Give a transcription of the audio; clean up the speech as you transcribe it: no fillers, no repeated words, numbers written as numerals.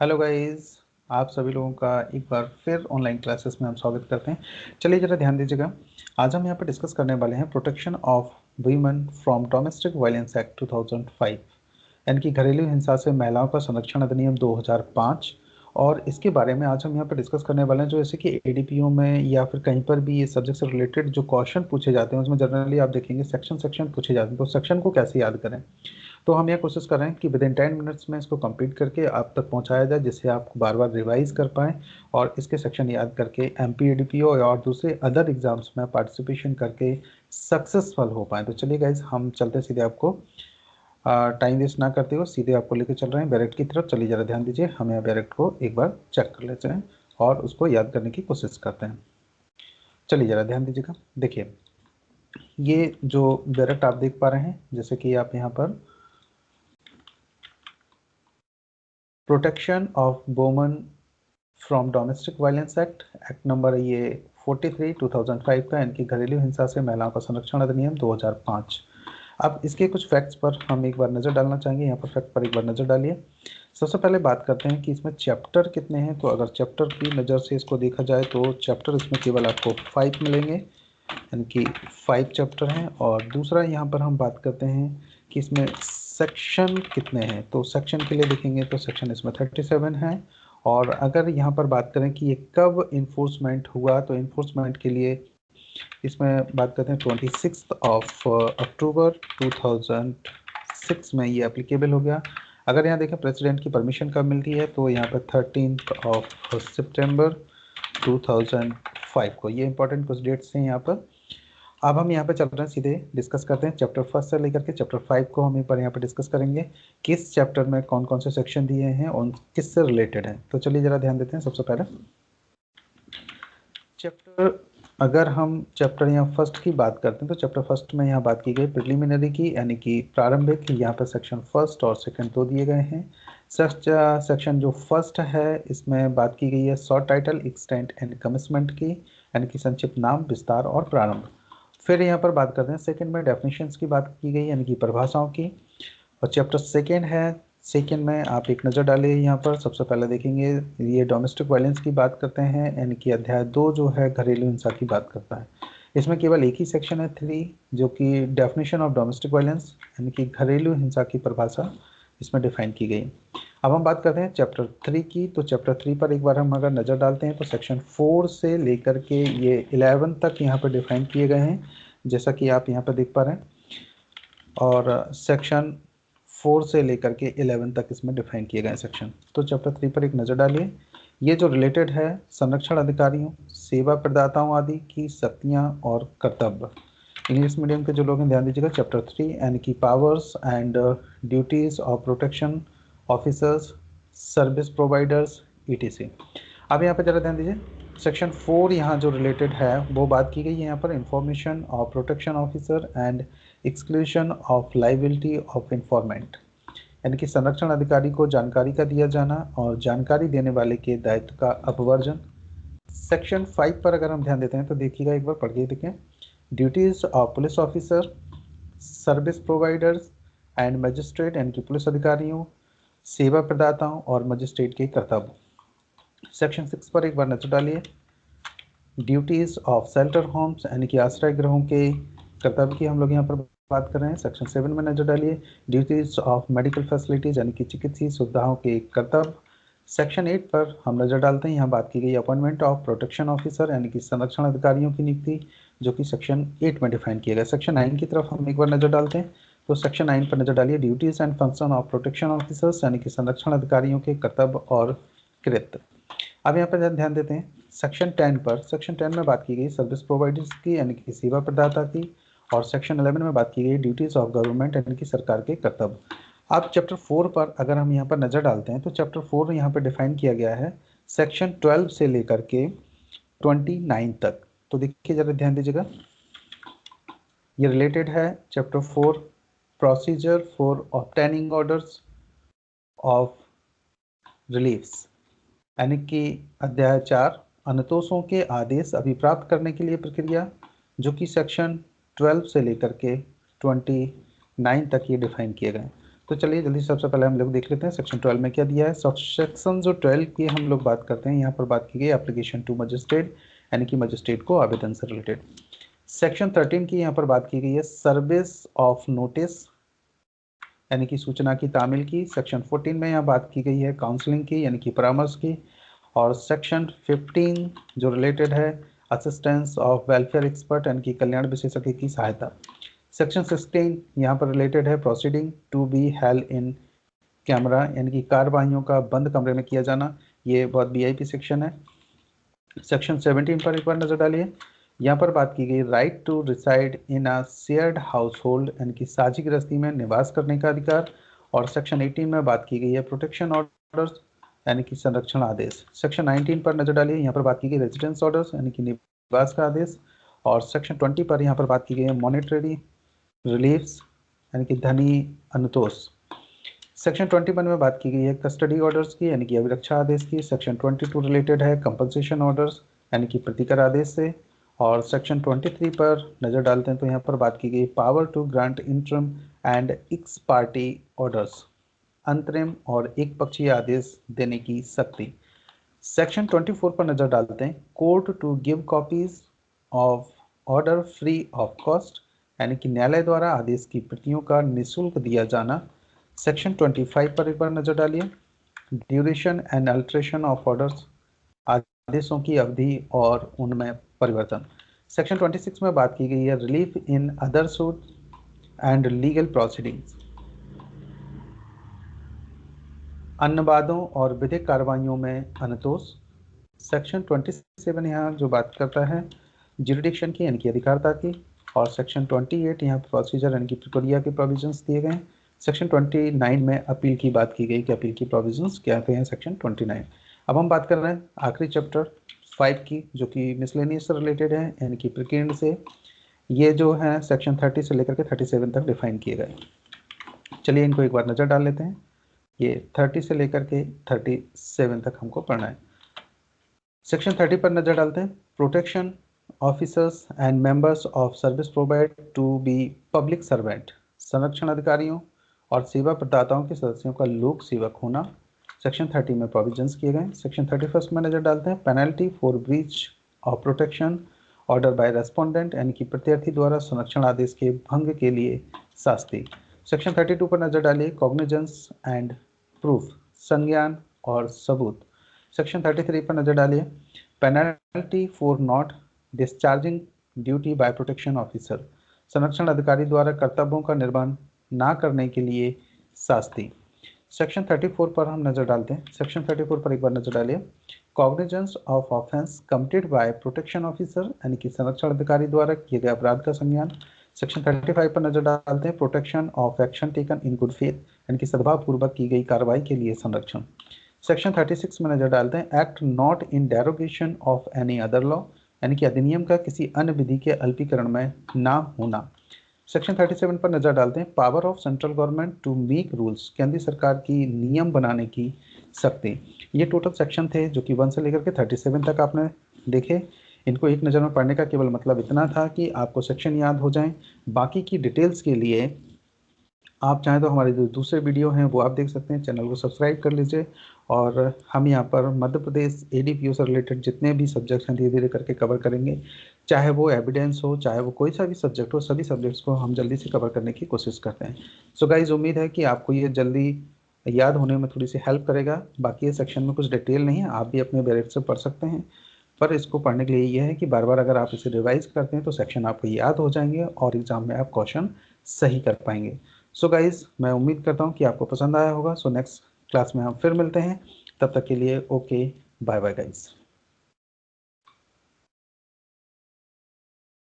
Hello guys, आप सभी लोगों का एक बार फिर ऑनलाइन क्लासेस में हम स्वागत करते हैं। चलिए ज़रा ध्यान दीजिएगा। आज हम यहाँ पर डिस्कस करने वाले हैं protection of women from domestic violence act 2005, यानी कि घरेलू हिंसा से महिलाओं का संरक्षण अधिनियम 2005। और इसके बारे में आज हम यहाँ पर डिस्कस करने वाले हैं, जो जैसे कि एडीपीओ में या फिर कहीं पर भी ये सब्जेक्ट से रिलेटेड जो क्वेश्चन पूछे जाते हैं उसमें जनरली आप देखेंगे सेक्शन सेक्शन पूछे जाते हैं। तो सेक्शन को कैसे याद करें, तो हम ये कोशिश कर रहे हैं कि विद इन 10 मिनट्स में इसको कंप्लीट करके आप तक पहुंचाया जाए, जिससे आप बार बार रिवाइज कर पाएँ और इसके सेक्शन याद करके एमपीएडीपीओ और दूसरे अदर एग्जाम्स में पार्टिसिपेशन करके सक्सेसफुल हो पाएँ। तो चलिए गाइज, हम चलते सीधे, आपको टाइम वेस्ट ना करते हुए सीधे आपको लेकर चल रहे हैं बैरेक्ट की तरफ। चलिए ज़रा ध्यान दीजिए, हम यहाँ बैरेक्ट को एक बार चेक कर लेते हैं और उसको याद करने की कोशिश करते हैं। चलिए ज़रा ध्यान दीजिएगा। देखिए, ये जो बैरेक्ट आप देख पा रहे हैं, जैसे कि आप यहाँ पर protection of women from domestic violence act number ये 43 2005 का, यानी कि घरेलू हिंसा से महिलाओं का संरक्षण अधिनियम 2005। अब इसके कुछ फैक्ट्स पर हम एक बार नज़र डालना चाहेंगे। यहाँ पर फैक्ट पर एक बार नज़र डालिए। सबसे पहले बात करते हैं कि इसमें चैप्टर कितने हैं। तो अगर चैप्टर की नज़र से इसको देखा जाए तो चैप्टर इसमें केवल आपको 5 मिलेंगे, यानी कि 5 चैप्टर हैं। और दूसरा यहाँ पर हम बात करते हैं कि इसमें सेक्शन कितने हैं। तो सेक्शन के लिए देखेंगे तो सेक्शन इसमें 37 है। और अगर यहाँ पर बात करें कि ये कब इन्फोर्समेंट हुआ, तो इन्फोर्समेंट के लिए इसमें बात करते हैं 26 अक्टूबर 2006 में ये एप्लीकेबल हो गया। अगर यहाँ देखें प्रेसिडेंट की परमिशन कब मिलती है, तो यहाँ पर 13 सितंबर 2005 को। ये इंपॉर्टेंट कुछ डेट्स हैं यहाँ पर। अब हम यहाँ पे चल रहे हैं, सीधे डिस्कस करते हैं चैप्टर 1 से लेकर के चैप्टर 5 को हम एक बार यहाँ पे डिस्कस करेंगे। किस चैप्टर में कौन कौन से सेक्शन दिए हैं और किससे रिलेटेड है। तो चलिए ज़रा ध्यान देते हैं। सबसे पहले चैप्टर, अगर हम चैप्टर यहाँ फर्स्ट की बात करते हैं तो चैप्टर फर्स्ट में यहाँ बात की गई प्रिलिमिनरी की, यानी कि प्रारंभिक। यहाँ पर सेक्शन फर्स्ट और सेकंड दो दिए गए हैं। सेक्शन जो फर्स्ट है इसमें बात की गई है short title, extent and commitment की, यानी कि संक्षिप्त नाम, विस्तार और प्रारंभ। फिर यहाँ पर बात करते हैं सेकंड में डेफिनेशंस की बात की गई, यानी कि परिभाषाओं की। और चैप्टर सेकंड है, सेकंड में आप एक नज़र डालिए। यहाँ पर सबसे पहले देखेंगे ये डोमेस्टिक वायलेंस की बात करते हैं, यानी कि अध्याय 2 जो है घरेलू हिंसा की बात करता है। इसमें केवल एक ही सेक्शन है 3, जो कि डेफिनेशन ऑफ डोमेस्टिक वायलेंस, यानी कि घरेलू हिंसा की परिभाषा इसमें डिफाइन की गई। अब हम बात करते हैं चैप्टर 3 की। तो चैप्टर 3 पर एक बार हम अगर नज़र डालते हैं तो सेक्शन 4 से लेकर के ये 11 तक यहाँ पर डिफाइन किए गए हैं, जैसा कि आप यहाँ पर देख पा रहे हैं। और सेक्शन 4 से लेकर के 11 तक इसमें डिफाइन किए गए सेक्शन। तो चैप्टर 3 पर एक नज़र डालिए। ये जो रिलेटेड है संरक्षण अधिकारियों, सेवा प्रदाताओं आदि की शक्तियाँ और कर्तव्य। इंग्लिश मीडियम के जो लोग हैं ध्यान दीजिएगा। चैप्टर 3 यानी कि powers and duties of protection officers, service providers, etc. अब यहाँ पर ज़रा ध्यान दीजिए। सेक्शन 4 यहाँ जो रिलेटेड है वो बात की गई है यहाँ पर information of protection officer and exclusion of liability of इंफॉर्मेंट, यानी कि संरक्षण अधिकारी को जानकारी का दिया जाना और जानकारी देने वाले के दायित्व का अपवर्जन। सेक्शन 5 पर अगर हम ध्यान देते हैं तो देखिएगा, एक बार पढ़ के देखें। Duties of police officer, service providers and magistrate, यानी कि पुलिस अधिकारियों, सेवा प्रदाताओं और मजिस्ट्रेट के कर्तव्य। सेक्शन 6 पर एक बार नजर डालिए। ड्यूटीज ऑफ शेल्टर होम्स, यानी कि आश्रय गृहों के कर्तव्य की हम लोग यहाँ पर बात कर रहे हैं। सेक्शन 7 में नजर डालिए। ड्यूटीज ऑफ मेडिकल फैसिलिटीज, यानी कि चिकित्सीय सुविधाओं के कर्तव्य। सेक्शन 8 पर हम नजर डालते हैं। यहाँ बात की गई अपॉइंटमेंट ऑफ प्रोटेक्शन ऑफिसर, यानी कि संरक्षण अधिकारियों की नियुक्ति, जो कि सेक्शन 8 में डिफाइन किया गया। सेक्शन 9 की तरफ हम एक बार नजर डालते हैं। तो सेक्शन 9 पर नजर डालिए। Duties and function of protection officers, यानी कि संरक्षण अधिकारियों के कर्तव्य और कृत्य। अब यहाँ पर ध्यान देते हैं सेक्शन 10 पर। सेक्शन 10 में बात की गई सर्विस प्रोवाइडर्स की, यानी कि सेवा प्रदाता की। और सेक्शन 11 में बात की गई ड्यूटीज ऑफ गवर्नमेंट, यानी कि सरकार के कर्तव्य। अब चैप्टर 4 पर अगर हम यहाँ पर नज़र डालते हैं तो चैप्टर 4 यहाँ पर डिफाइन किया गया है सेक्शन 12 से लेकर के 29 तक। तो देखिए ज़रा ध्यान दीजिएगा, ये रिलेटेड है chapter 4 procedure for obtaining orders of reliefs, यानी कि अध्याय 4 अनतोषों के आदेश अभिप्राप्त करने के लिए प्रक्रिया, जो कि सेक्शन 12 से लेकर के 29 तक ये डिफाइन किए गए। तो चलिए जल्दी सबसे पहले हम लोग देख लेते हैं सेक्शन 12 में क्या दिया है। सेक्शन जो 12 की हम लोग बात करते हैं, यहाँ पर बात की गई एप्लीकेशन टू मजिस्ट्रेट, यानी कि मजिस्ट्रेट को आवेदन से रिलेटेड। सेक्शन 13 की यहाँ पर बात की गई है सर्विस ऑफ नोटिस, यानी कि सूचना की तामील की। सेक्शन 14 में यहाँ बात की गई है काउंसलिंग की, यानी कि परामर्श की। और सेक्शन 15 जो रिलेटेड है असिस्टेंस ऑफ वेलफेयर एक्सपर्ट, यानी कि कल्याण विशेषज्ञ की सहायता। सेक्शन 16 यहाँ पर रिलेटेड है proceeding to be held in camera, यानी कि कार्यवाहियों का बंद कमरे में किया जाना। ये बहुत वीआईपी सेक्शन है। सेक्शन 17 पर एक बार नजर डालिए। यहाँ पर बात की गई right to reside in a shared household, यानी कि साझी गृहस्थी में निवास करने का अधिकार। और सेक्शन 18 में बात की गई है प्रोटेक्शन ऑर्डर्स, यानी कि संरक्षण आदेश। सेक्शन 19 पर नजर डालिए। यहाँ पर बात की गई रेजिडेंस ऑर्डर्स, यानी कि निवास का आदेश। और सेक्शन 20 पर यहाँ पर बात की गई है मॉनेटरी रिलीफ्स, यानी कि धनी अनुतोष। सेक्शन 21 में बात की गई है कस्टडी ऑर्डर्स की, यानी कि अभिरक्षा आदेश की। सेक्शन 22 रिलेटेड है कंपनसेशन ऑर्डर्स, यानी कि प्रतिकर आदेश से। और सेक्शन 23 पर नजर डालते हैं तो यहाँ पर बात की गई power to grant interim and ex parte orders, अंतरिम और एक पक्षीय आदेश देने की शक्ति। सेक्शन 24 पर नजर डालते हैं court to give copies of order free of cost, यानी कि न्यायालय द्वारा आदेश की प्रतियों का निःशुल्क दिया जाना। सेक्शन 25 पर एक बार नजर डालिए duration and alteration of orders, आदेशों की अवधि और उनमें परिवर्तन। सेक्शन 26 में बात की गई है relief in other suit and legal proceedings, अन्यवादों और विधिक कार्रवाइयों में अनुतोष। सेक्शन 27 यहाँ जो बात करता है जुरिडिक्शन की, यानी कि अधिकारता की। और सेक्शन 28 यहाँ प्रोसीजर, यानी कि प्रक्रिया के प्रोविजंस दिए गए। सेक्शन 29 में अपील की बात की गई कि अपील की प्रोविजंस क्या कहे हैं सेक्शन 29। अब हम बात कर रहे हैं आखिरी चैप्टर 5 की, जो कि मिसलेनियस से रिलेटेड है, यानी कि प्रकीर्ण से। ये जो है सेक्शन 30 से लेकर के 37 तक डिफाइन किए गए। चलिए इनको एक बार नज़र डाल लेते हैं। ये 30 से लेकर के 37 तक हमको पढ़ना है। सेक्शन 30 पर नजर डालते हैं protection officers and members of service provide to be public servant, संरक्षण अधिकारियों और सेवा प्रदाताओं के सदस्यों का लोक सेवक होना। सेक्शन 30 में प्रोविजंस किए गए। सेक्शन 31 में नजर डालते हैं penalty for breach of protection order by respondent, यानी कि प्रत्यार्थी द्वारा संरक्षण आदेश के भंग के लिए शास्ति। सेक्शन 32 पर नजर डालिए कॉग्निजेंस एंड प्रूफ, संज्ञान और सबूत। सेक्शन 33 पर नजर डालिए penalty for not discharging duty by protection officer, संरक्षण अधिकारी द्वारा कर्तव्यों का निर्वहन ना करने के लिए शास्ति। सेक्शन 34 पर हम नजर डालते हैं। सेक्शन 34 पर एक बार नजर डालिए cognizance of offence committed by protection officer, यानी कि संरक्षण अधिकारी द्वारा किए गए अपराध का संज्ञान। सेक्शन 35 पर नजर डालते हैं protection of action taken in good faith, यानी कि सद्भावपूर्वक की गई कार्रवाई के लिए संरक्षण। सेक्शन 36 में नजर डालते हैं act not in derogation of any other law, यानी कि अधिनियम का किसी अन्य विधि के अल्पीकरण में ना होना। सेक्शन 37 पर नजर डालते हैं power of central government to make rules, केंद्रीय सरकार की नियम बनाने की शक्ति। ये टोटल सेक्शन थे जो कि 1 से लेकर के 37 तक आपने देखे। इनको एक नज़र में पढ़ने का केवल मतलब इतना था कि आपको सेक्शन याद हो जाएं। बाकी की डिटेल्स के लिए आप चाहें तो हमारे जो दूसरे वीडियो हैं वो आप देख सकते हैं। चैनल को सब्सक्राइब कर लीजिए। और हम यहाँ पर मध्य प्रदेश एडीपीओ से रिलेटेड जितने भी सब्जेक्ट्स हैं धीरे धीरे करके कवर करेंगे, चाहे वो एविडेंस हो, चाहे वो कोई सा भी सब्जेक्ट हो, सभी सब्जेक्ट्स को हम जल्दी से कवर करने की कोशिश करते हैं। सो गाइज उम्मीद है कि आपको ये जल्दी याद होने में थोड़ी सी हेल्प करेगा। बाकी ये सेक्शन में कुछ डिटेल नहीं है, आप भी अपने बैरेट से पढ़ सकते हैं। पर इसको पढ़ने के लिए ये है कि बार बार अगर आप इसे रिवाइज करते हैं तो सेक्शन आपको याद हो जाएंगे और एग्जाम में आप क्वेश्चन सही कर पाएंगे। सो गाइज मैं उम्मीद करता हूँ कि आपको पसंद आया होगा। सो नेक्स्ट क्लास में हम फिर मिलते हैं, तब तक के लिए ओके, बाय बाय गाइज।